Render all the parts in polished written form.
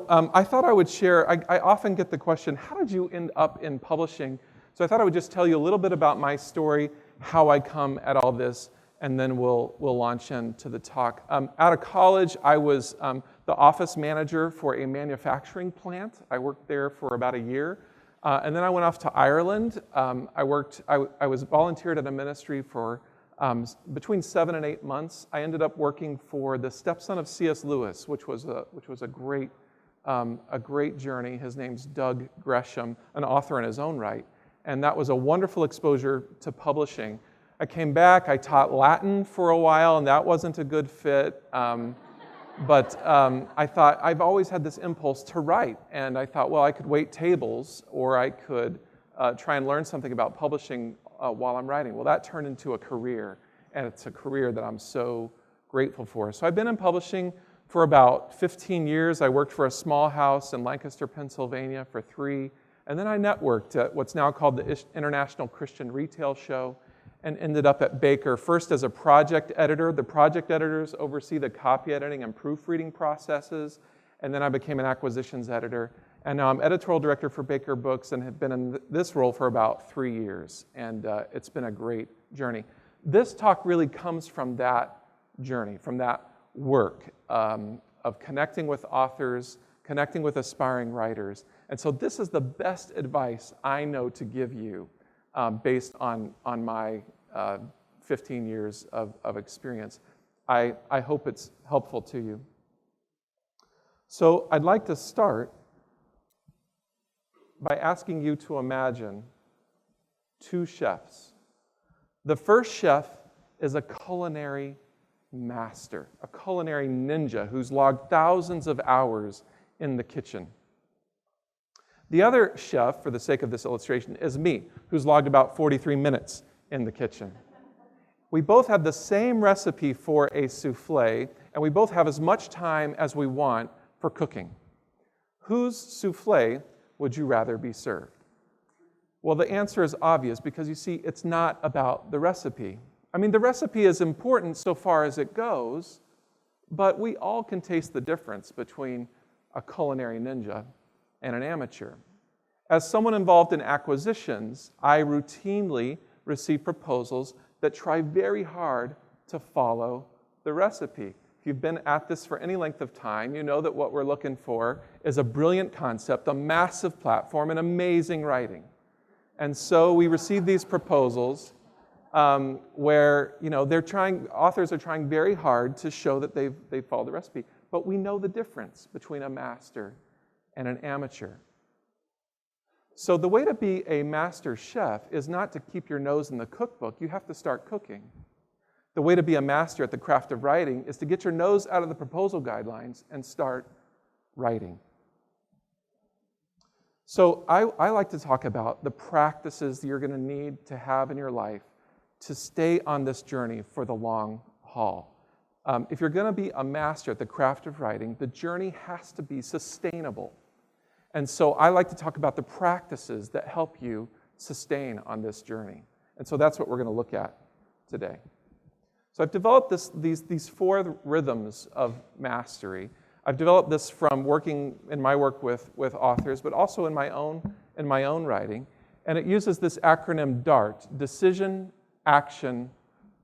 I thought I would share, I often get the question, how did you end up in publishing? So I thought I would just tell you a little bit about my story, how I come at all this, and then we'll launch into the talk. Out of college, I was the office manager for a manufacturing plant. I worked there for about a year. And then I went off to Ireland. I was volunteered at a ministry for between 7 and 8 months. I ended up working for the stepson of C.S. Lewis, which was a great journey. His name's Doug Gresham, an author in his own right. And that was a wonderful exposure to publishing. I came back, I taught Latin for a while, and that wasn't a good fit. But I thought, I've always had this impulse to write. And I thought, well, I could wait tables, or I could try and learn something about publishing while I'm writing. Well, that turned into a career, and it's a career that I'm so grateful for. So I've been in publishing for about 15 years. I worked for a small house in Lancaster, Pennsylvania for 3. And then I networked at what's now called the International Christian Retail Show, and ended up at Baker, first as a project editor. The project editors oversee the copy editing and proofreading processes, and then I became an acquisitions editor. And now I'm editorial director for Baker Books and have been in this role for about 3 years, and it's been a great journey. This talk really comes from that journey, from that work of connecting with authors, connecting with aspiring writers. And so this is the best advice I know to give you based on my 15 years of experience. I hope it's helpful to you. So I'd like to start by asking you to imagine 2 chefs. The first chef is a culinary master, a culinary ninja who's logged thousands of hours in the kitchen. The other chef, for the sake of this illustration, is me, who's logged about 43 minutes in the kitchen. We both have the same recipe for a souffle, and we both have as much time as we want for cooking. Whose souffle would you rather be served? Well, the answer is obvious, because you see, it's not about the recipe. I mean, the recipe is important so far as it goes, but we all can taste the difference between a culinary ninja and an amateur. As someone involved in acquisitions, I routinely receive proposals that try very hard to follow the recipe. If you've been at this for any length of time, you know that what we're looking for is a brilliant concept, a massive platform, and amazing writing. And so we receive these proposals where authors are trying very hard to show that they've followed the recipe. But we know the difference between a master and an amateur. So the way to be a master chef is not to keep your nose in the cookbook. You have to start cooking. The way to be a master at the craft of writing is to get your nose out of the proposal guidelines and start writing. So I like to talk about the practices that you're going to need to have in your life to stay on this journey for the long haul. If you're going to be a master at the craft of writing, the journey has to be sustainable. And so I like to talk about the practices that help you sustain on this journey. And so that's what we're going to look at today. So I've developed these 4 rhythms of mastery. I've developed this from working in my work with authors, but also in my own writing. And it uses this acronym DART: decision, action,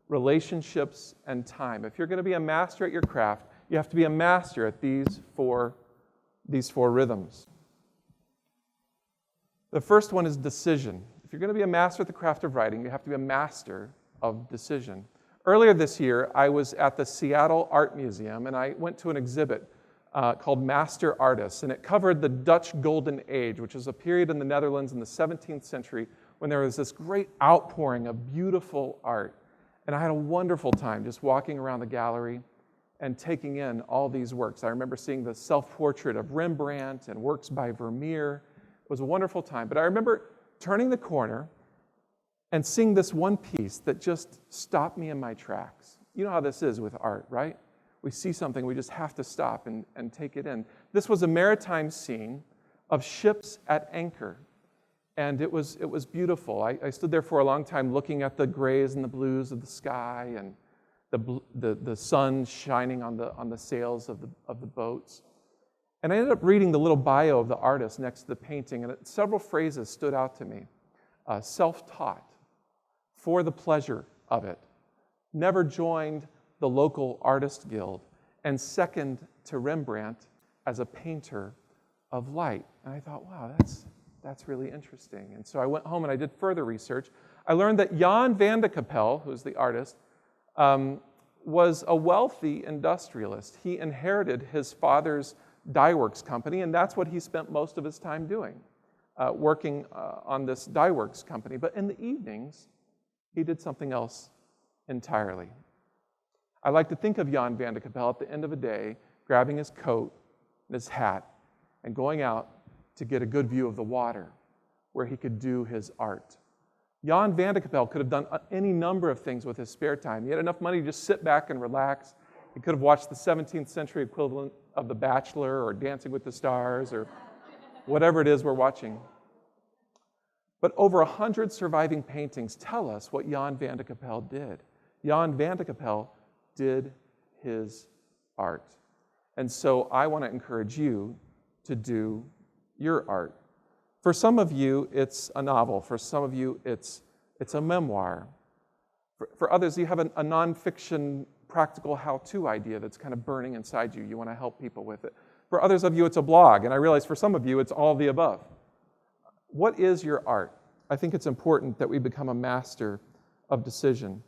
relationships, and time. If you're going to be a master at your craft, you have to be a master at these four rhythms. The first one is decision. If you're going to be a master at the craft of writing, you have to be a master of decision. Earlier this year, I was at the Seattle Art Museum, and I went to an exhibit called Master Artists, and it covered the Dutch Golden Age, which was a period in the Netherlands in the 17th century when there was this great outpouring of beautiful art. And I had a wonderful time just walking around the gallery and taking in all these works. I remember seeing the self-portrait of Rembrandt and works by Vermeer. It was a wonderful time. But I remember turning the corner and seeing this one piece that just stopped me in my tracks. You know how this is with art, right? We see something, we just have to stop and take it in. This was a maritime scene of ships at anchor. And it was beautiful. I stood there for a long time looking at the grays and the blues of the sky and the sun shining on the sails of the boats. And I ended up reading the little bio of the artist next to the painting, and several phrases stood out to me. Self-taught, for the pleasure of it, never joined the local artist guild, and second to Rembrandt as a painter of light. And I thought, wow, that's really interesting. And so I went home and I did further research. I learned that Jan van de Kapel, who's the artist, was a wealthy industrialist. He inherited his father's dye works company, and that's what he spent most of his time doing, working on this dye works company. But in the evenings, he did something else entirely. I like to think of Jan van de Kapel at the end of a day, grabbing his coat and his hat and going out to get a good view of the water where he could do his art. Jan van de Kapel could have done any number of things with his spare time. He had enough money to just sit back and relax. He could have watched the 17th century equivalent of The Bachelor or Dancing with the Stars or whatever it is we're watching. But over 100 surviving paintings tell us what Jan van de Kapel did. Jan van de Kapel did his art. And so I want to encourage you to do your art. For some of you, it's a novel. For some of you, it's a memoir. For others, you have a nonfiction practical how-to idea that's kind of burning inside you. You want to help people with it. For others of you, it's a blog. And I realize for some of you, it's all the above. What is your art? I think it's important that we become a master of decision.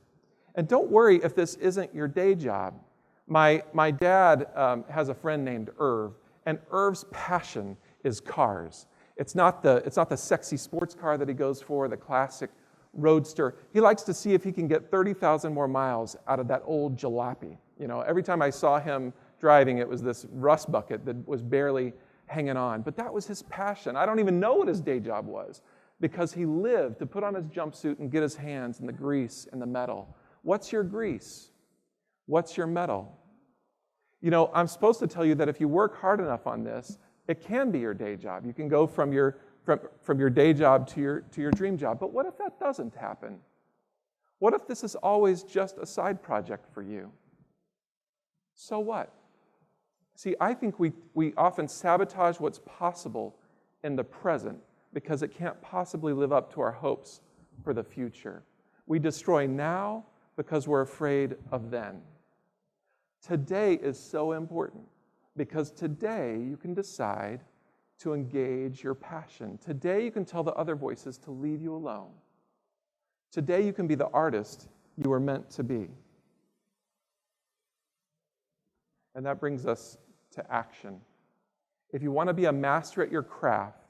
And don't worry if this isn't your day job. My dad has a friend named Irv, and Irv's passion is cars. It's not the sexy sports car that he goes for, the classic roadster. He likes to see if he can get 30,000 more miles out of that old jalopy. You know, every time I saw him driving, it was this rust bucket that was barely hanging on. But that was his passion. I don't even know what his day job was because he lived to put on his jumpsuit and get his hands in the grease and the metal. What's your grease? What's your metal? You know, I'm supposed to tell you that if you work hard enough on this, it can be your day job. You can go from your day job to your dream job. But what if that doesn't happen? What if this is always just a side project for you? So what? See, I think we often sabotage what's possible in the present because it can't possibly live up to our hopes for the future. We destroy now because we're afraid of then. Today is so important because today you can decide to engage your passion. Today you can tell the other voices to leave you alone. Today you can be the artist you were meant to be. And that brings us to action. If you want to be a master at your craft,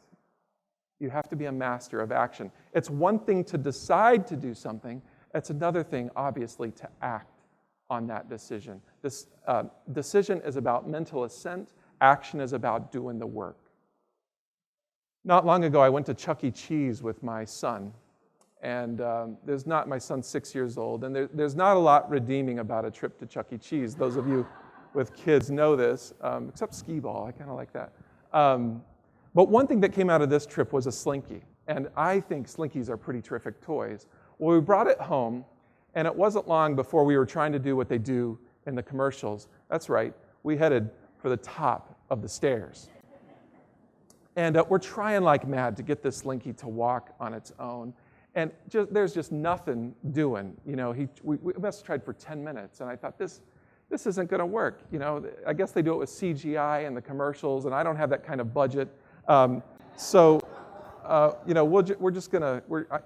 you have to be a master of action. It's one thing to decide to do something. It's another thing, obviously, to act on that decision. This decision is about mental assent. Action is about doing the work. Not long ago, I went to Chuck E. Cheese with my son. And my son's 6 years old, and there's not a lot redeeming about a trip to Chuck E. Cheese. Those of you with kids know this, except skee ball. I kind of like that. But one thing that came out of this trip was a Slinky. And I think Slinkies are pretty terrific toys. Well, we brought it home, and it wasn't long before we were trying to do what they do in the commercials. That's right, we headed for the top of the stairs. And we're trying like mad to get this Slinky to walk on its own. And there's just nothing doing. You know, we must have tried for 10 minutes, and I thought, this isn't going to work. You know, I guess they do it with CGI and the commercials, and I don't have that kind of budget. So you know,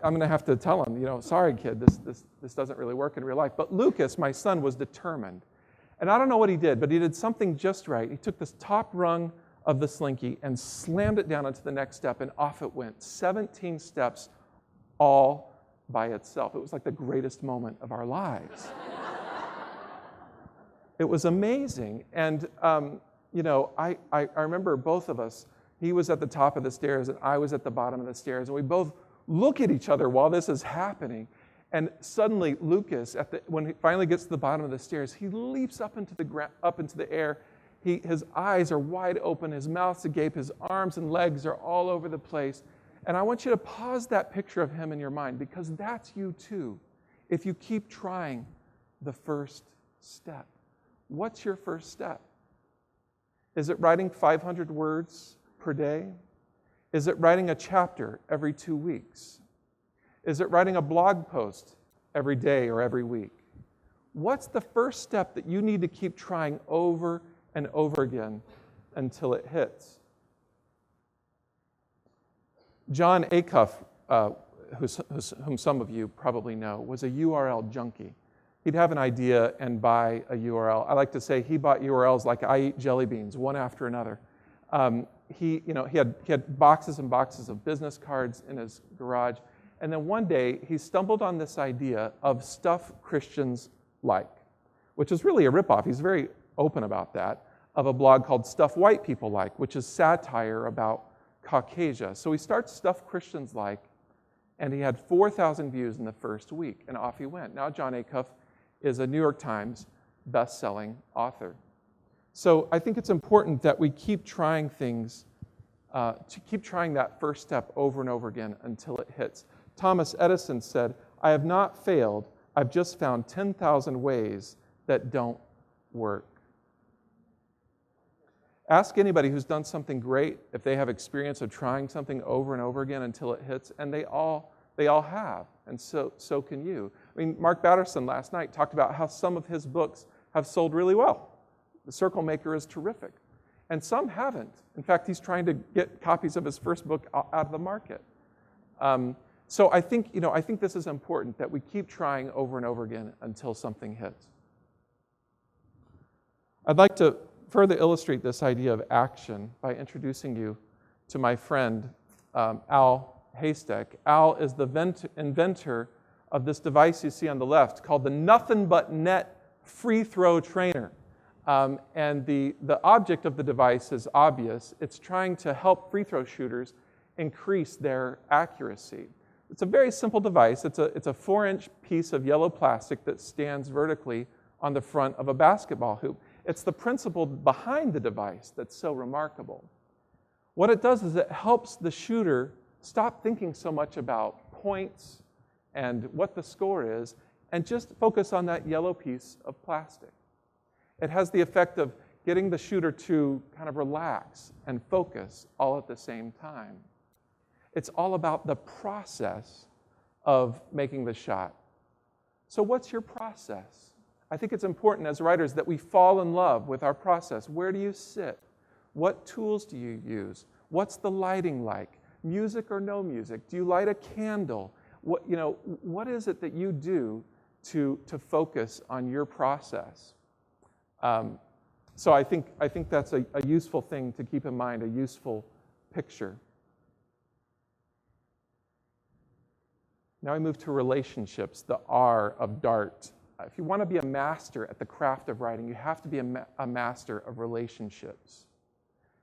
I'm gonna have to tell him, you know, sorry kid, this doesn't really work in real life. But Lucas, my son, was determined. And I don't know what he did, but he did something just right. He took this top rung of the Slinky and slammed it down onto the next step, and off it went. 17 steps all by itself. It was like the greatest moment of our lives. It was amazing. And you know, I remember both of us, he was at the top of the stairs and I was at the bottom of the stairs, and we both look at each other while this is happening. And suddenly Lucas, when he finally gets to the bottom of the stairs, he leaps up into the air. His eyes are wide open, his mouth's agape, his arms and legs are all over the place. And I want you to pause that picture of him in your mind, because that's you too, if you keep trying the first step. What's your first step? Is it writing 500 words per day? Is it writing a chapter every 2 weeks? Is it writing a blog post every day or every week? What's the first step that you need to keep trying over and over again until it hits? John Acuff, whom some of you probably know, was a URL junkie. He'd have an idea and buy a URL. I like to say he bought URLs like I eat jelly beans, one after another. He had boxes and boxes of business cards in his garage. And then one day, he stumbled on this idea of stuff Christians like, which is really a ripoff. He's very open about that, of a blog called Stuff White People Like, which is satire about Caucasia. So he starts Stuff Christians Like, and he had 4,000 views in the first week, and off he went. Now John Acuff is a New York Times best-selling author. So I think it's important that we keep trying things, to keep trying that first step over and over again until it hits. Thomas Edison said, "I have not failed, I've just found 10,000 ways that don't work." Ask anybody who's done something great if they have experience of trying something over and over again until it hits, and they all have, and so can you. I mean, Mark Batterson last night talked about how some of his books have sold really well. The Circle Maker is terrific, and some haven't. In fact, he's trying to get copies of his first book out of the market. So I think this is important, that we keep trying over and over again until something hits. I'd like to further illustrate this idea of action by introducing you to my friend, Al Haystack. Al is the inventor of this device you see on the left called the Nothing But Net Free Throw Trainer. And the object of the device is obvious. It's trying to help free throw shooters increase their accuracy. It's a very simple device. It's a 4-inch piece of yellow plastic that stands vertically on the front of a basketball hoop. It's the principle behind the device that's so remarkable. What it does is it helps the shooter stop thinking so much about points and what the score is, and just focus on that yellow piece of plastic. It has the effect of getting the shooter to kind of relax and focus all at the same time. It's all about the process of making the shot. So what's your process? I think it's important as writers that we fall in love with our process. Where do you sit? What tools do you use? What's the lighting like? Music or no music? Do you light a candle? What is it that you do to focus on your process? So I think that's a useful thing to keep in mind, a useful picture. Now we move to relationships, the R of DART. If you want to be a master at the craft of writing, you have to be a master of relationships.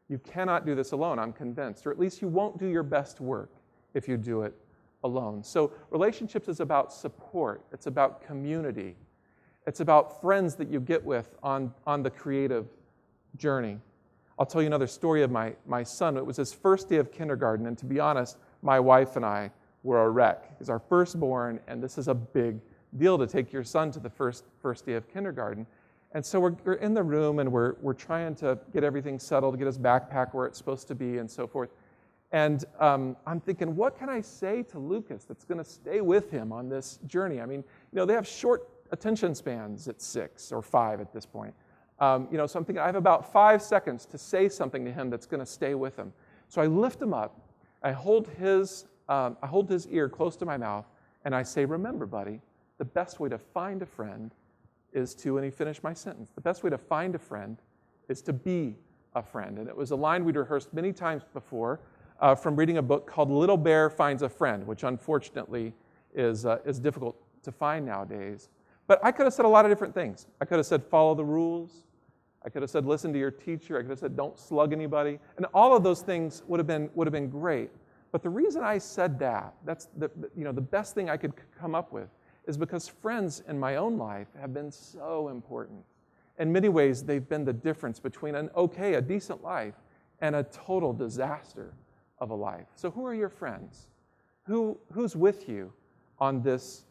You cannot do this alone, I'm convinced, or at least you won't do your best work if you do it alone. So relationships is about support. It's about community. It's about friends that you get with on the creative journey. I'll tell you another story of my son. It was his first day of kindergarten, and to be honest, my wife and I were a wreck. He's our firstborn, and this is a big deal to take your son to the first day of kindergarten. And so we're in the room, and we're trying to get everything settled, get his backpack where it's supposed to be, and so forth. And I'm thinking, what can I say to Lucas that's going to stay with him on this journey? I mean, they have short attention spans at 6 or 5 at this point. So I'm thinking I have about 5 seconds to say something to him that's going to stay with him. So I lift him up, I hold his ear close to my mouth, and I say, "Remember, buddy, the best way to find a friend is to," and he finished my sentence, "the best way to find a friend is to be a friend." And it was a line we'd rehearsed many times before from reading a book called Little Bear Finds a Friend, which unfortunately is difficult to find nowadays. But I could have said a lot of different things. I could have said, follow the rules. I could have said, listen to your teacher. I could have said, don't slug anybody. And all of those things would have been great. But the reason I said that's the best thing I could come up with, is because friends in my own life have been so important. In many ways, they've been the difference between a decent life, and a total disaster of a life. So who are your friends? Who's with you on this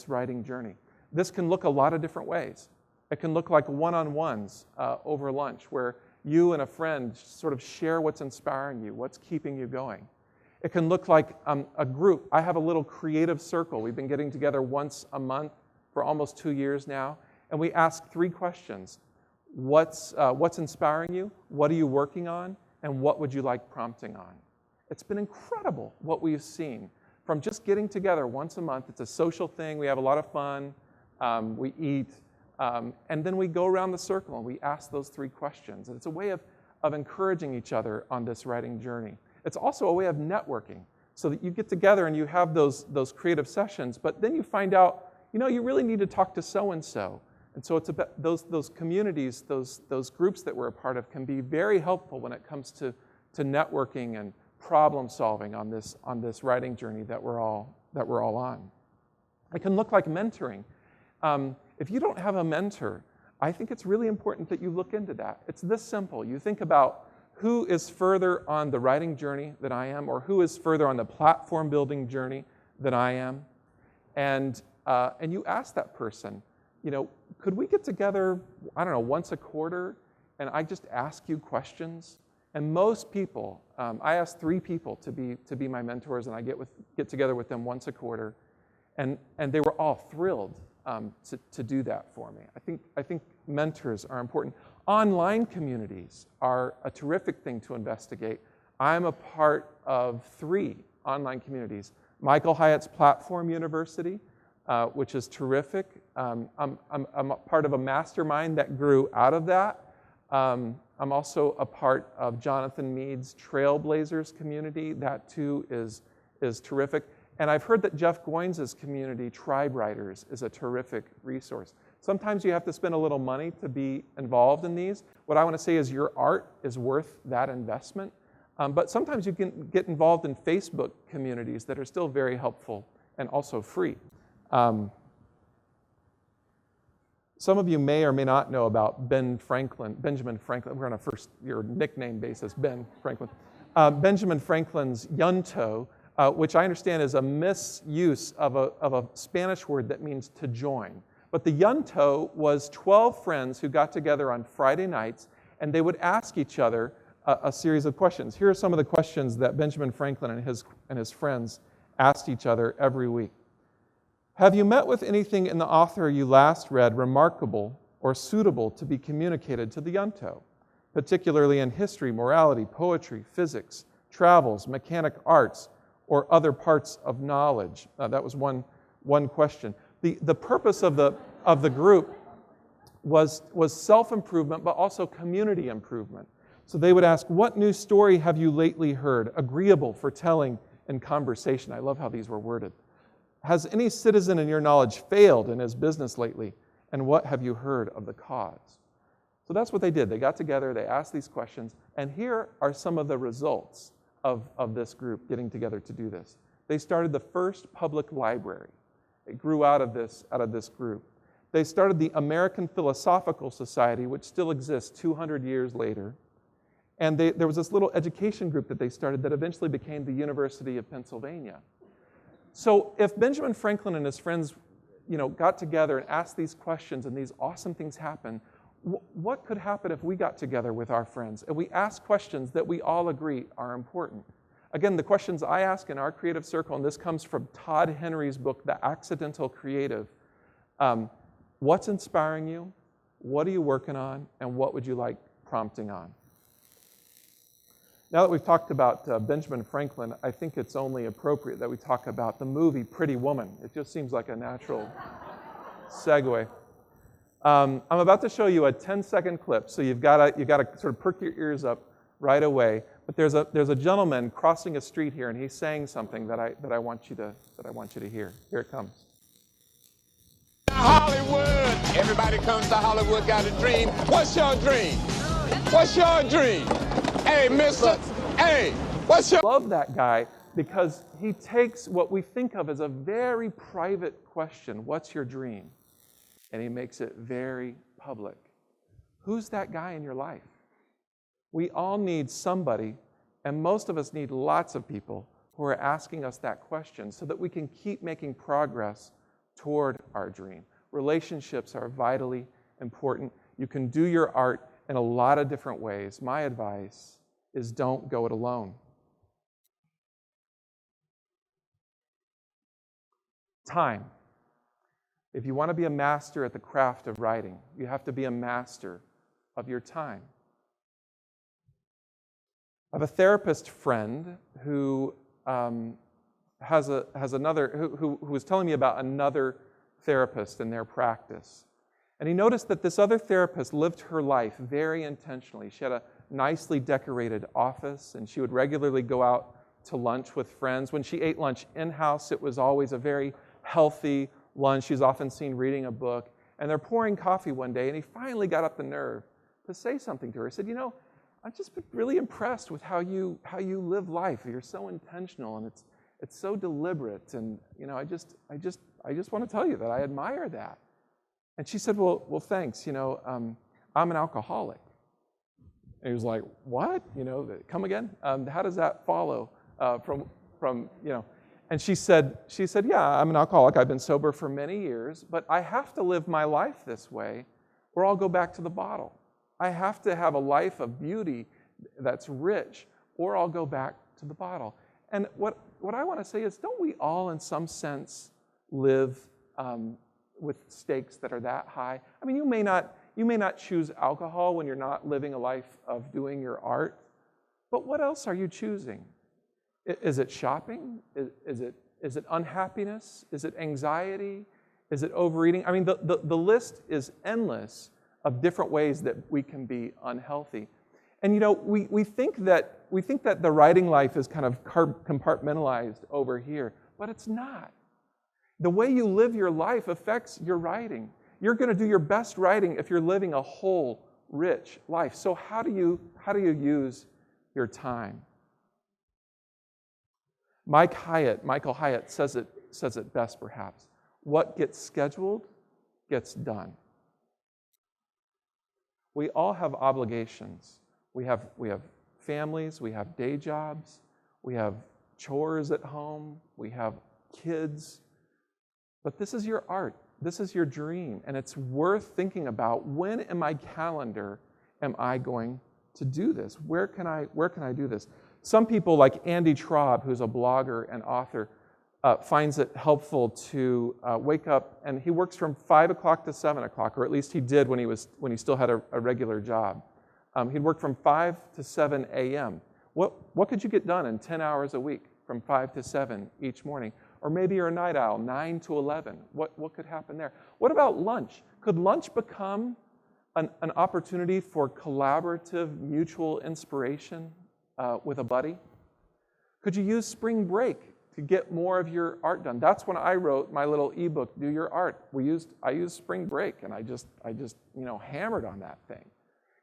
writing journey? This can look a lot of different ways. It can look like one-on-ones over lunch, where you and a friend sort of share what's inspiring you, what's keeping you going. It can look like a group. I have a little creative circle. We've been getting together once a month for almost 2 years now, and we ask 3 questions. What's inspiring you? What are you working on? And what would you like prompting on? It's been incredible what we've seen from just getting together once a month. It's a social thing. We have a lot of fun. We eat. And then we go around the circle and we ask those 3 questions. And it's a way of encouraging each other on this writing journey. It's also a way of networking so that you get together and you have those creative sessions, but then you find out, you really need to talk to so-and-so. And so it's about those communities, those groups that we're a part of can be very helpful when it comes to networking and problem solving on this writing journey that we're all on. It can look like mentoring. If you don't have a mentor, I think it's really important that you look into that. It's this simple. You think about who is further on the writing journey than I am, or who is further on the platform building journey than I am, and you ask that person, could we get together, once a quarter, and I just ask you questions? And most people, I ask 3 people to be my mentors, and I get together with them once a quarter, and they were all thrilled to do that for me. I think mentors are important. Online communities are a terrific thing to investigate. I'm a part of 3 online communities. Michael Hyatt's Platform University, which is terrific. I'm a part of a mastermind that grew out of that. I'm also a part of Jonathan Mead's Trailblazers community. That too is terrific. And I've heard that Jeff Goins' community, Tribe Writers, is a terrific resource. Sometimes you have to spend a little money to be involved in these. What I want to say is your art is worth that investment. But sometimes you can get involved in Facebook communities that are still very helpful and also free. Some of you may or may not know about Benjamin Franklin. We're on a first-year nickname basis, Ben Franklin. Benjamin Franklin's Yunto, which I understand is a misuse of a Spanish word that means to join. But the Yunto was 12 friends who got together on Friday nights, and they would ask each other a series of questions. Here are some of the questions that Benjamin Franklin and his friends asked each other every week. Have you met with anything in the author you last read remarkable or suitable to be communicated to the Yunto, particularly in history, morality, poetry, physics, travels, mechanic arts, or other parts of knowledge? That was one question. The purpose of the group was self-improvement, but also community improvement. So they would ask, what new story have you lately heard, agreeable for telling in conversation? I love how these were worded. Has any citizen in your knowledge failed in his business lately? And what have you heard of the cause? So that's what they did. They got together, they asked these questions, and here are some of the results of this group getting together to do this. They started the first public library. It grew out of this group. They started the American Philosophical Society, which still exists 200 years later. And there was this little education group that they started that eventually became the University of Pennsylvania. So if Benjamin Franklin and his friends, got together and asked these questions and these awesome things happened, what could happen if we got together with our friends and we asked questions that we all agree are important? Again, the questions I ask in our creative circle, and this comes from Todd Henry's book, The Accidental Creative. What's inspiring you? What are you working on? And what would you like prompting on? Now that we've talked about Benjamin Franklin, I think it's only appropriate that we talk about the movie Pretty Woman. It just seems like a natural segue. I'm about to show you a 10-second clip, so you've got to sort of perk your ears up right away. But there's a gentleman crossing a street here, and he's saying something that I want you to hear. Here it comes. Hollywood. Everybody comes to Hollywood, got a dream. What's your dream? What's your dream? Hey, mister. Hey, what's your... I love that guy because he takes what we think of as a very private question, what's your dream? And he makes it very public. Who's that guy in your life? We all need somebody, and most of us need lots of people who are asking us that question so that we can keep making progress toward our dream. Relationships are vitally important. You can do your art in a lot of different ways. My advice is don't go it alone. Time. If you want to be a master at the craft of writing, you have to be a master of your time. I have a therapist friend who has another who was telling me about another therapist in their practice. And he noticed that this other therapist lived her life very intentionally. She had a nicely decorated office, and she would regularly go out to lunch with friends. When she ate lunch in-house, it was always a very healthy lunch. She was often seen reading a book. And they're pouring coffee one day, and he finally got up the nerve to say something to her. He said, I've just been really impressed with how you live life. You're so intentional, and it's so deliberate. And I just want to tell you that I admire that. And she said, well, thanks. I'm an alcoholic. And he was like, what? Come again? How does that follow from? And she said, yeah, I'm an alcoholic. I've been sober for many years, but I have to live my life this way, or I'll go back to the bottle. I have to have a life of beauty that's rich, or I'll go back to the bottle. And what I want to say is, don't we all, in some sense, live with stakes that are that high? I mean, you may not choose alcohol when you're not living a life of doing your art, but what else are you choosing? Is it shopping? Is it unhappiness? Is it anxiety? Is it overeating? I mean, the list is endless of different ways that we can be unhealthy. And we think that the writing life is kind of compartmentalized over here, but it's not. The way you live your life affects your writing. You're going to do your best writing if you're living a whole, rich life. So how do you use your time? Michael Hyatt says it best, perhaps. What gets scheduled gets done. We all have obligations. We have families, we have day jobs, we have chores at home, we have kids. But this is your art. This is your dream, and it's worth thinking about. When in my calendar am I going to do this? Where can I do this? Some people, like Andy Traub, who's a blogger and author, finds it helpful to wake up, and he works from 5 o'clock to 7 o'clock, or at least he did when he still had a regular job. He'd work from 5 to 7 a.m. What could you get done in 10 hours a week from 5 to 7 each morning? Or maybe you're a night owl, 9 to 11. What could happen there? What about lunch? Could lunch become an opportunity for collaborative, mutual inspiration with a buddy? Could you use spring break to get more of your art done? That's when I wrote my little ebook, Do Your Art. I used spring break, and I just hammered on that thing.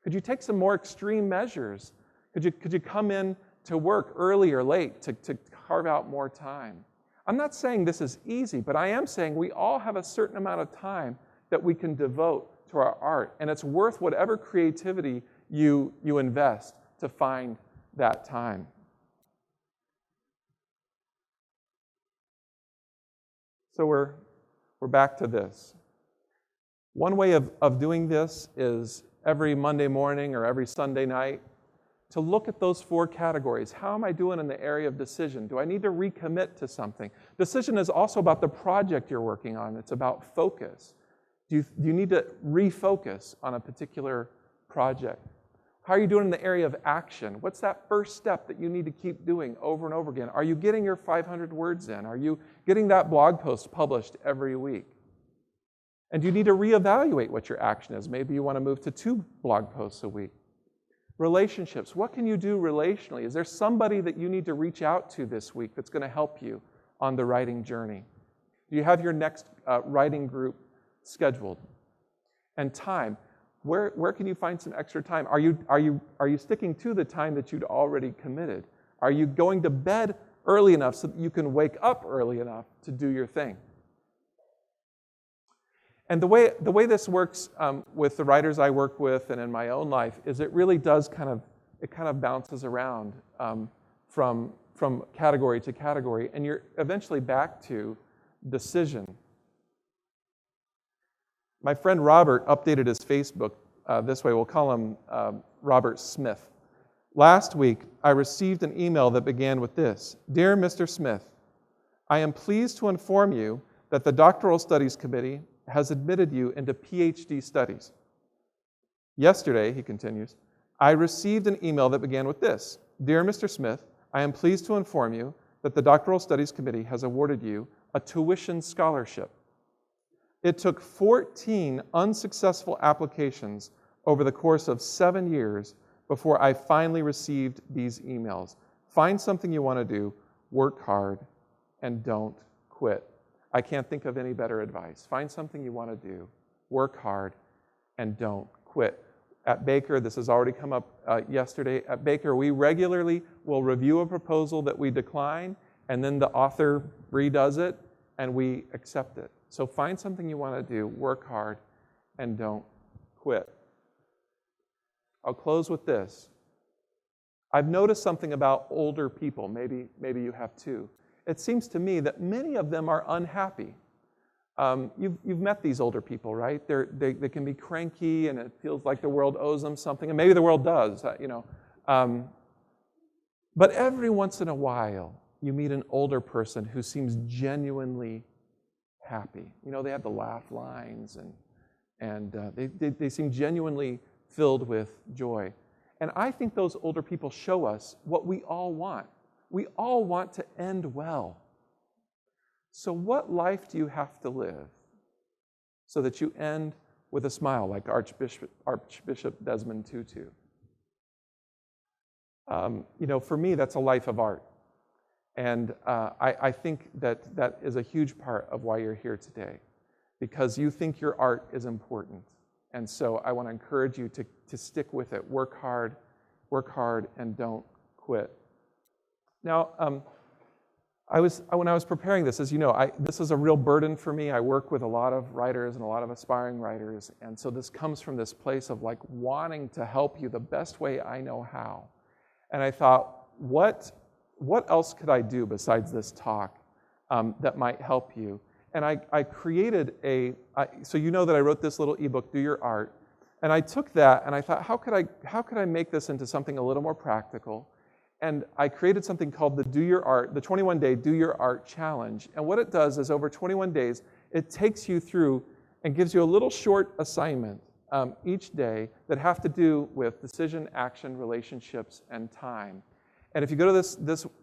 Could you take some more extreme measures? Could you come in to work early or late to carve out more time? I'm not saying this is easy, but I am saying we all have a certain amount of time that we can devote to our art, and it's worth whatever creativity you invest to find that time. So we're back to this. One way of doing this is every Monday morning or every Sunday night to look at those 4 categories. How am I doing in the area of decision? Do I need to recommit to something? Decision is also about the project you're working on. It's about focus. Do you need to refocus on a particular project? How are you doing in the area of action? What's that first step that you need to keep doing over and over again? Are you getting your 500 words in? Are you getting that blog post published every week? And do you need to reevaluate what your action is? Maybe you want to move to 2 blog posts a week. Relationships. What can you do relationally? Is there somebody that you need to reach out to this week that's going to help you on the writing journey? Do you have your next writing group scheduled? And time. Where can you find some extra time? Are you sticking to the time that you'd already committed? Are you going to bed early enough so that you can wake up early enough to do your thing? And the way this works with the writers I work with and in my own life is it really does kind of bounces around from category to category, and you're eventually back to decision. My friend Robert updated his Facebook this way. We'll call him Robert Smith. Last week, I received an email that began with this: Dear Mr. Smith, I am pleased to inform you that the Doctoral Studies Committee has admitted you into PhD studies. Yesterday, he continues, I received an email that began with this: Dear Mr. Smith, I am pleased to inform you that the Doctoral Studies Committee has awarded you a tuition scholarship. It took 14 unsuccessful applications over the course of 7 years before I finally received these emails. Find something you want to do, work hard, and don't quit. I can't think of any better advice. Find something you want to do, work hard, and don't quit. At Baker, this has already come up yesterday, at Baker, we regularly will review a proposal that we decline, and then the author redoes it, and we accept it. So find something you want to do, work hard, and don't quit. I'll close with this. I've noticed something about older people, maybe you have too. It seems to me that many of them are unhappy. You've met these older people, right? They can be cranky, and it feels like the world owes them something, and maybe the world does, But every once in a while, you meet an older person who seems genuinely happy. They have the laugh lines, and they seem genuinely filled with joy. And I think those older people show us what we all want. We all want to end well. So what life do you have to live so that you end with a smile like Archbishop Desmond Tutu? For me, that's a life of art. And I think that is a huge part of why you're here today, because you think your art is important. And so I want to encourage you to stick with it. Work hard, and don't quit. Now, when I was preparing this, as you know, this is a real burden for me. I work with a lot of writers and a lot of aspiring writers, and so this comes from this place of wanting to help you the best way I know how. And I thought, what else could I do besides this talk that might help you? And I created so you know that I wrote this little ebook, Do Your Art, and I took that and I thought, how could I make this into something a little more practical? And I created something called the 21-day Do Your Art Challenge. And what it does is over 21 days, it takes you through and gives you a little short assignment each day that have to do with decision, action, relationships, and time. And if you go to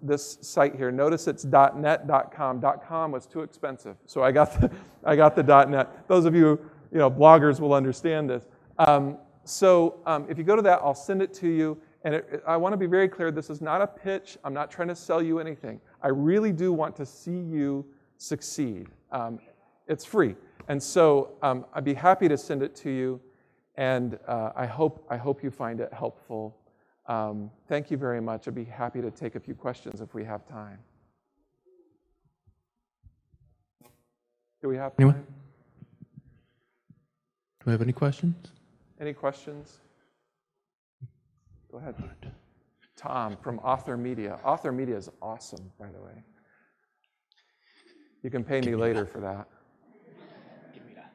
this site here, notice it's .net.com. .com was too expensive, so I got the .net. Those of you bloggers will understand this. If you go to that, I'll send it to you. And I want to be very clear, this is not a pitch. I'm not trying to sell you anything. I really do want to see you succeed. It's free. And so I'd be happy to send it to you. And I hope you find it helpful. Thank you very much. I'd be happy to take a few questions if we have time. Do we have time? Anyone? Do we have any questions? Any questions? Go ahead. Tom from Author Media. Author Media is awesome, by the way. You can pay me later for that. Give me that.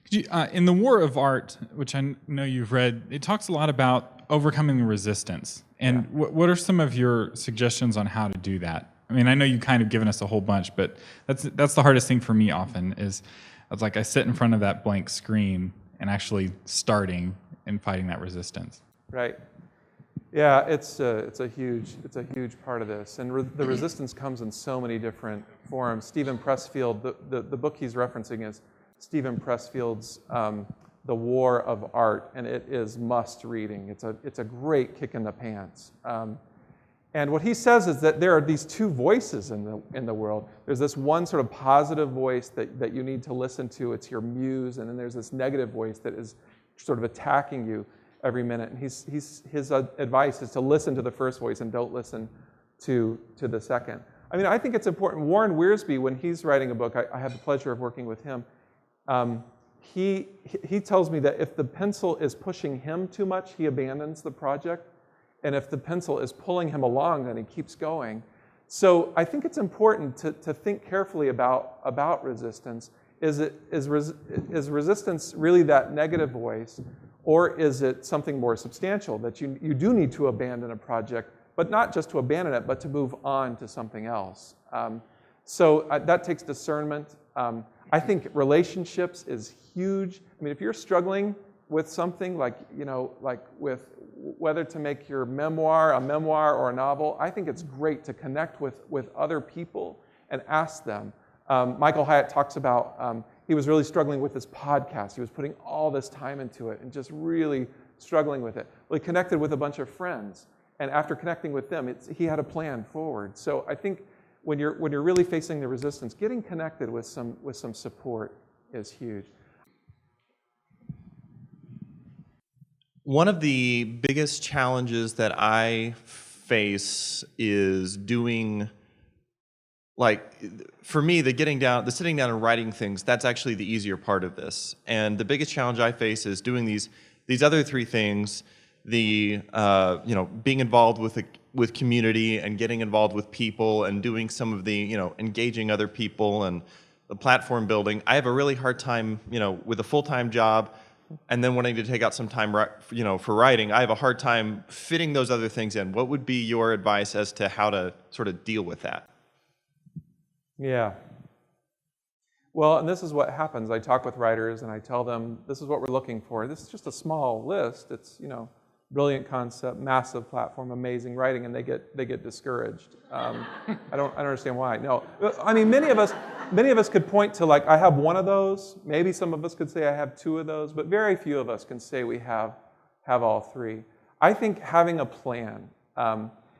Could you, in The War of Art, which I know you've read, it talks a lot about overcoming resistance. And what are some of your suggestions on how to do that? I mean, I know you've kind of given us a whole bunch, but that's the hardest thing for me often is it's like I sit in front of that blank screen and actually starting and fighting that resistance. Right. Yeah, it's a huge part of this, and the resistance comes in so many different forms. Stephen Pressfield, the book he's referencing is Stephen Pressfield's The War of Art, and it is must reading. It's a great kick in the pants. And what he says is that there are these two voices in the world. There's this one sort of positive voice that you need to listen to. It's your muse, and then there's this negative voice that is sort of attacking you every minute. And his advice is to listen to the first voice and don't listen to the second. I mean, I think it's important. Warren Wiersbe, when he's writing a book, I had the pleasure of working with him. He tells me that if the pencil is pushing him too much, he abandons the project. And if the pencil is pulling him along, then he keeps going. So I think it's important to think carefully about resistance Is resistance really that negative voice, or is it something more substantial that you do need to abandon a project, but not just to abandon it, but to move on to something else? So that takes discernment. I think relationships is huge. I mean, if you're struggling with something like with whether to make your memoir a memoir or a novel, I think it's great to connect with other people and ask them. Michael Hyatt talks about he was really struggling with this podcast. He was putting all this time into it and just really struggling with it. Well, he connected with a bunch of friends, and after connecting with them, he had a plan forward. So I think when you're really facing the resistance, getting connected with some support is huge. One of the biggest challenges that I face is doing, for me, the sitting down and writing things, that's actually the easier part of this. And the biggest challenge I face is doing these other three things, being involved with community and getting involved with people and doing some of the, engaging other people and the platform building. I have a really hard time, with a full-time job and then wanting to take out some time, for writing. I have a hard time fitting those other things in. What would be your advice as to how to sort of deal with that? Yeah. Well, and this is what happens. I talk with writers and I tell them, this is what we're looking for. This is just a small list. It's, brilliant concept, massive platform, amazing writing, and they get discouraged. I don't understand why. No, I mean, many of us could point to, I have one of those. Maybe some of us could say I have two of those, but very few of us can say we have all three. I think having a plan.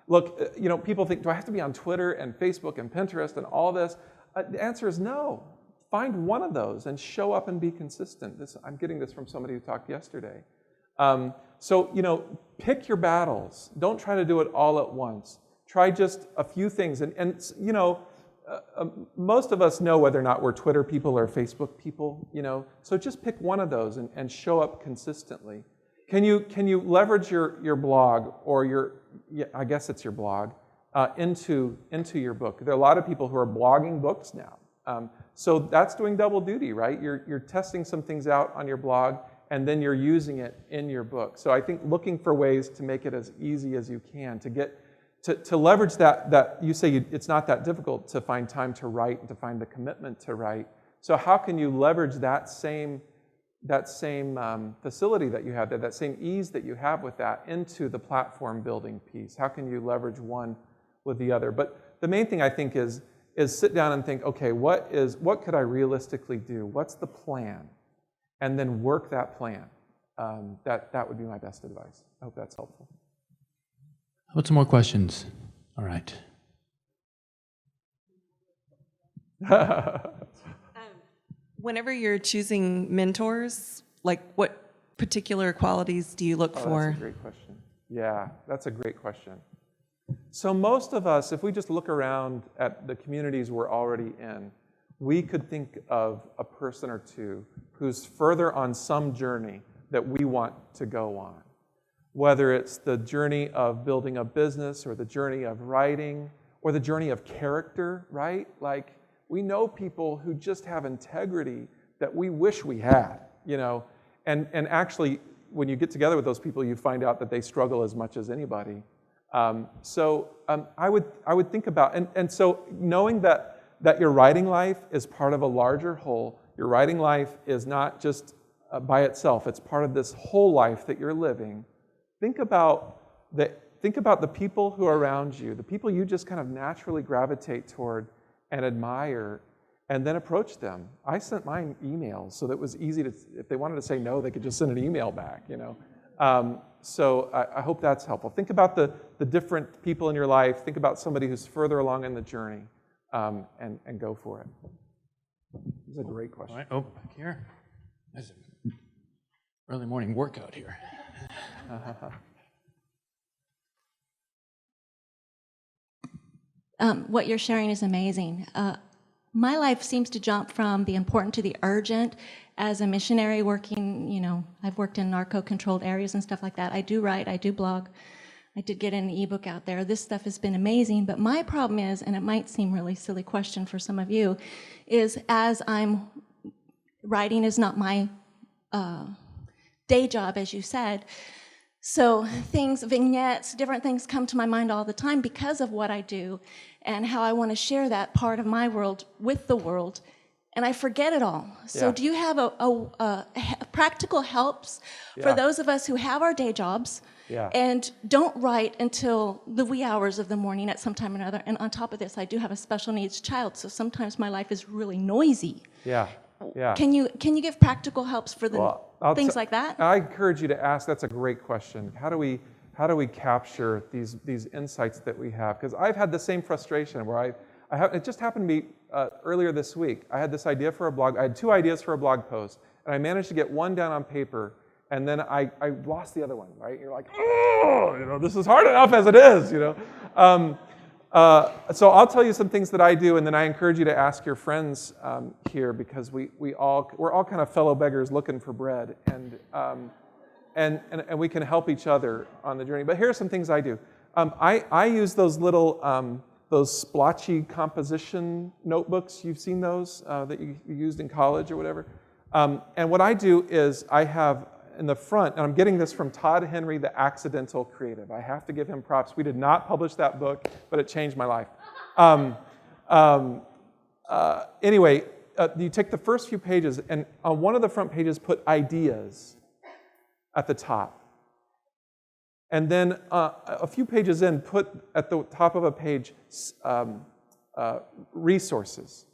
Look, people think, do I have to be on Twitter and Facebook and Pinterest and all this? The answer is no. Find one of those and show up and be consistent. I'm getting this from somebody who talked yesterday. So, pick your battles. Don't try to do it all at once. Try just a few things. And most of us know whether or not we're Twitter people or Facebook people, So just pick one of those and show up consistently. Can you leverage your blog or I guess it's your blog, into your book? There are a lot of people who are blogging books now. So that's doing double duty, right? You're testing some things out on your blog, and then you're using it in your book. So I think looking for ways to make it as easy as you can, to leverage that you say it's not that difficult to find time to write and to find the commitment to write. So how can you leverage that same facility that you have there, that same ease that you have with that into the platform building piece? How can you leverage one with the other? But the main thing I think is sit down and think, okay, what could I realistically do? What's the plan? And then work that plan. That would be my best advice. I hope that's helpful. How about some more questions? All right. Whenever you're choosing mentors, what particular qualities do you look for? That's a great question. Yeah, that's a great question. So most of us, if we just look around at the communities we're already in, we could think of a person or two who's further on some journey that we want to go on. Whether it's the journey of building a business or the journey of writing or the journey of character, right? We know people who just have integrity that we wish we had, And actually, when you get together with those people, you find out that they struggle as much as anybody. So I would think about, and so knowing that your writing life is part of a larger whole. Your writing life is not just by itself. It's part of this whole life that you're living. Think about the people who are around you, the people you just kind of naturally gravitate toward and admire, and then approach them. I sent mine emails so that it was easy to, if they wanted to say no, they could just send an email back, So I hope that's helpful. Think about the different people in your life. Think about somebody who's further along in the journey. And go for it. This is a great question. All right. Oh, back here. That's an early morning workout here. What you're sharing is amazing. My life seems to jump from the important to the urgent. As a missionary working, I've worked in narco-controlled areas and stuff like that. I do write, I do blog. I did get an ebook out there. This stuff has been amazing, but my problem is, and it might seem really silly question for some of you, is as I'm writing is not my day job, as you said. So things, vignettes, different things come to my mind all the time because of what I do and how I want to share that part of my world with the world, and I forget it all. So do you have a practical helps for those of us who have our day jobs and don't write until the wee hours of the morning at some time or another? And on top of this, I do have a special needs child, so sometimes my life is really noisy. Can you give practical helps for the things like that? I encourage you to ask. That's a great question. How do we capture these insights that we have? Because I've had the same frustration where it just happened to me earlier this week. I had this idea for a blog. I had 2 ideas for a blog post, and I managed to get one down on paper, and then I lost the other one. Right? You're like, oh, this is hard enough as it is. So I'll tell you some things that I do, and then I encourage you to ask your friends here, because we're all kind of fellow beggars looking for bread, and we can help each other on the journey. But here are some things I do. I use those little those splotchy composition notebooks. You've seen those that you used in college or whatever. And what I do is I have in the front, and I'm getting this from Todd Henry, The Accidental Creative. I have to give him props. We did not publish that book, but it changed my life. Anyway, you take the first few pages, and on one of the front pages, put ideas at the top. And then a few pages in, put at the top of a page resources.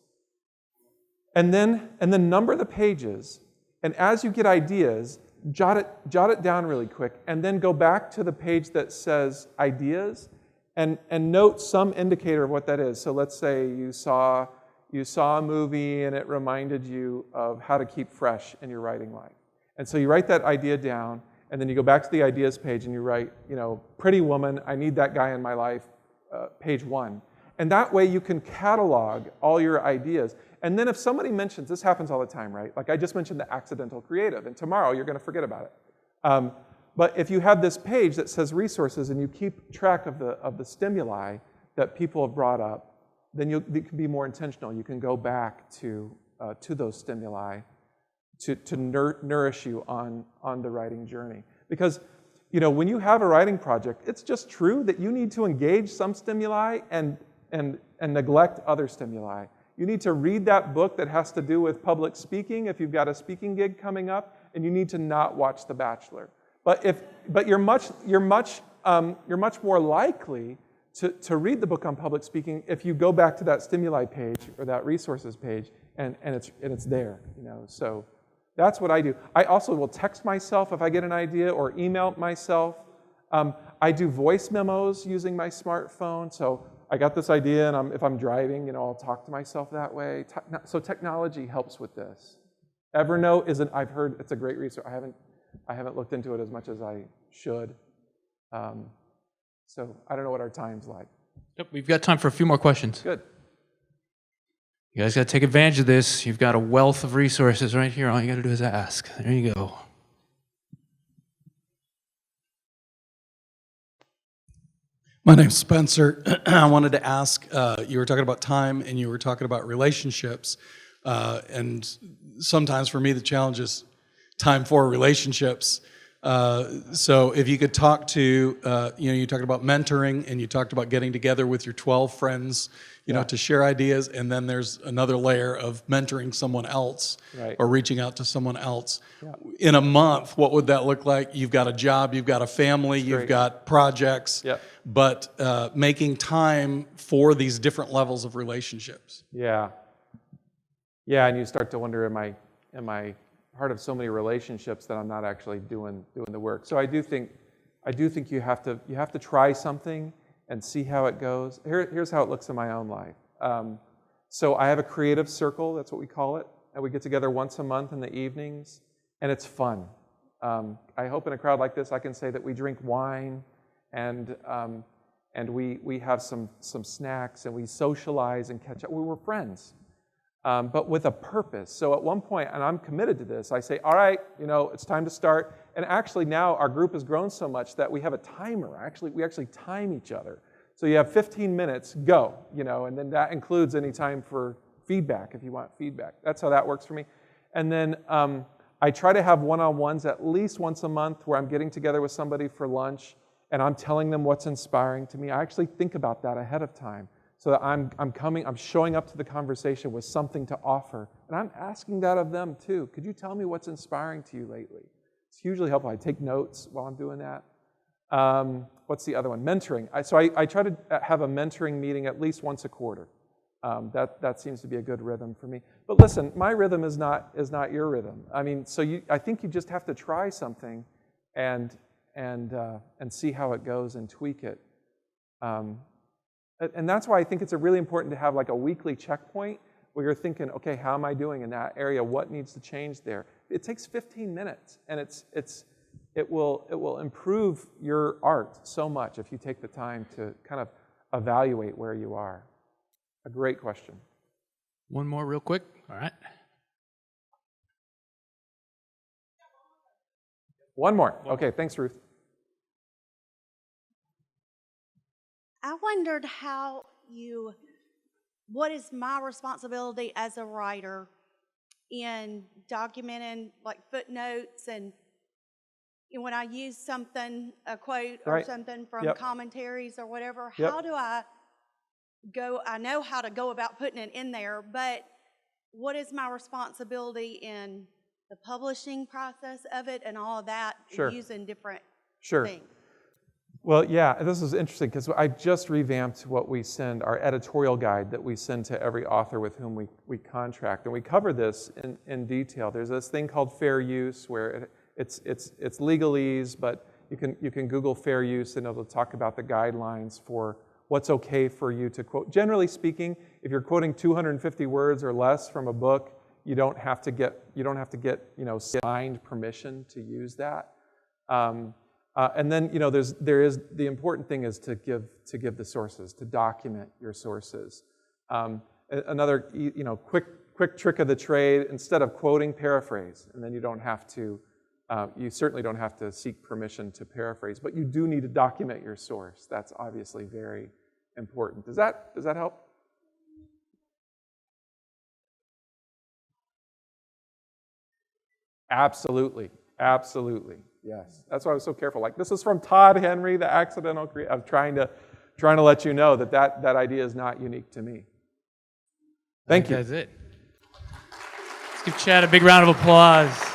And then number the pages, and as you get ideas, jot it down really quick, and then go back to the page that says ideas, and note some indicator of what that is. So let's say you saw a movie and it reminded you of how to keep fresh in your writing life. And so you write that idea down, and then you go back to the ideas page and you write, Pretty Woman, I need that guy in my life, page 1. And that way you can catalog all your ideas. And then if somebody mentions, this happens all the time, right? Like I just mentioned The Accidental Creative, and tomorrow you're going to forget about it. But if you have this page that says resources and you keep track of the stimuli that people have brought up, then you can be more intentional. You can go back to those stimuli to nourish you on the writing journey. Because when you have a writing project, it's just true that you need to engage some stimuli and neglect other stimuli. You need to read that book that has to do with public speaking if you've got a speaking gig coming up, and you need to not watch The Bachelor. But you're much more likely to read the book on public speaking if you go back to that stimuli page or that resources page and it's there. So that's what I do. I also will text myself if I get an idea, or email myself. I do voice memos using my smartphone. So I got this idea, and if I'm driving, I'll talk to myself that way. So technology helps with this. Evernote I've heard it's a great resource. I haven't looked into it as much as I should. So I don't know what our time's like. Yep, we've got time for a few more questions. Good. You guys got to take advantage of this. You've got a wealth of resources right here. All you got to do is ask. There you go. My name's Spencer. I wanted to ask, you were talking about time and you were talking about relationships. And sometimes for me, the challenge is time for relationships. So if you could talk to, you talked about mentoring and you talked about getting together with your 12 friends, to share ideas. And then there's another layer of mentoring someone else, right, or reaching out to someone else. Yeah. In a month, what would that look like? You've got a job, you've got a family, you've got projects, but making time for these different levels of relationships. Yeah, and you start to wonder, am I part of so many relationships that I'm not actually doing the work? So I do think you have to try something and see how it goes. Here's how it looks in my own life. So I have a creative circle, that's what we call it, and we get together once a month in the evenings, and it's fun. I hope in a crowd like this I can say that we drink wine and we have some snacks and we socialize and catch up. We were friends, but with a purpose. So at one point, and I'm committed to this, I say, all right, it's time to start. And actually now our group has grown so much that we have a timer. We actually time each other. So you have 15 minutes, go, and then that includes any time for feedback if you want feedback. That's how that works for me. And then I try to have one-on-ones at least once a month where I'm getting together with somebody for lunch and I'm telling them what's inspiring to me. I actually think about that ahead of time so that I'm showing up to the conversation with something to offer. And I'm asking that of them too. Could you tell me what's inspiring to you lately? It's hugely helpful. I take notes while I'm doing that. What's the other one? Mentoring. I try to have a mentoring meeting at least once a quarter. That seems to be a good rhythm for me. But listen, my rhythm is not your rhythm. I mean, I think you just have to try something and see how it goes and tweak it. And that's why I think it's really important to have like a weekly checkpoint where you're thinking, okay, how am I doing in that area? What needs to change there? It takes 15 minutes, and it will improve your art so much if you take the time to kind of evaluate where you are. A great question. One more real quick. All right. One more. Okay, thanks, Ruth. I wondered what is my responsibility as a writer in documenting like footnotes and when I use something, a quote or something from commentaries or whatever, how do I know how to go about putting it in there, but what is my responsibility in the publishing process of it and all of that, using different things? Well, yeah, this is interesting because I just revamped what we send, our editorial guide that we send to every author with whom we contract. And we cover this in detail. There's this thing called fair use where it's legalese, but you can Google fair use and it'll talk about the guidelines for what's okay for you to quote. Generally speaking, if you're quoting 250 words or less from a book, you don't have to get signed permission to use that. And then there is the important thing is to give the sources, to document your sources. Another quick trick of the trade: instead of quoting, paraphrase, and then you don't have to. You certainly don't have to seek permission to paraphrase, but you do need to document your source. That's obviously very important. Does that help? Absolutely. Absolutely, yes. That's why I was so careful. Like, this is from Todd Henry, the accidental creator. I'm trying to let you know that idea is not unique to me. Thank you. That's it. Let's give Chad a big round of applause.